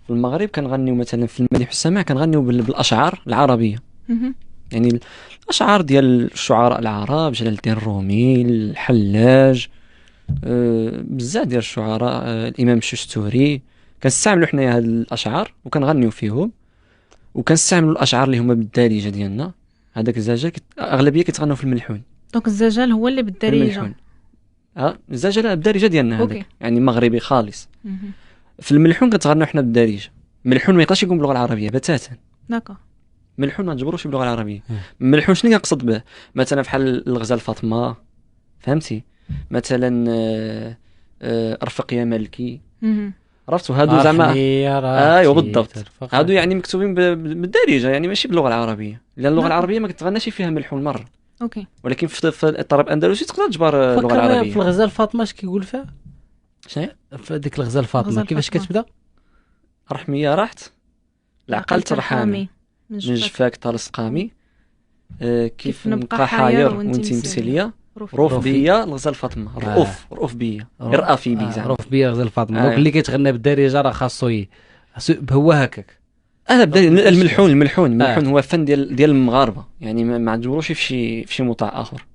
في المغرب كنغنيو مثلا في المديح والسماع كنغنيو بالاشعار العربيه. يعني الاشعار ديال الشعراء العرب، جلال الدين الرومي، الحلاج، بزاف ديال الشعراء، الامام الشستوري. كنستعملوا حنايا هاد الاشعار وكنغنيو فيهم، وكنستعملوا الاشعار اللي هما بالدارجه ديالنا. هذاك الزجاج اغلبيه كيتغنوا في الملحون. دونك الزجال هو اللي بالدارجه. الملحون الزجاج بالدارجه ديالنا هذاك، أوكي. يعني مغربي خالص. في الملحون كنتغنوا حنا بالدارجه. الملحون ما يقدرش يكون باللغه العربيه بتاتا. داكا. ملحون ما نجبروش باللغه العربيه. ملحون شنو كنقصد به؟ مثلا بحال الغزال فاطمه، فهمتي؟ مثلا ارفق يا ملكي، عرفتوا هادو زعما. ايوا بالضبط، هادو يعني مكتوبين بالدارجه، يعني ماشي باللغه العربيه، لان اللغه العربيه ما كتغناش فيها ملحون مره. اوكي. ولكن في الطرب الاندلسي تقدر تجبر اللغه العربيه. في الغزال فاطمه اش كيقول فيها؟ شنو في ديك الغزال فاطمه كيفاش كتبدا؟ رحميه راحت العقل ترحامي، من جفاك طال سقامي، كيف نبقى حاير وانتي مسليه، روف بيا الغزال فاطمه، رؤوف بيا، رأفي بي زعما، رؤوف بيا الغزال فاطمه. دونك اللي كيتغنى بالدارجه راه خاصو هو هكاك. الملحون هو فن ديال المغاربه، يعني ما نجبروش في شي مطاع اخر.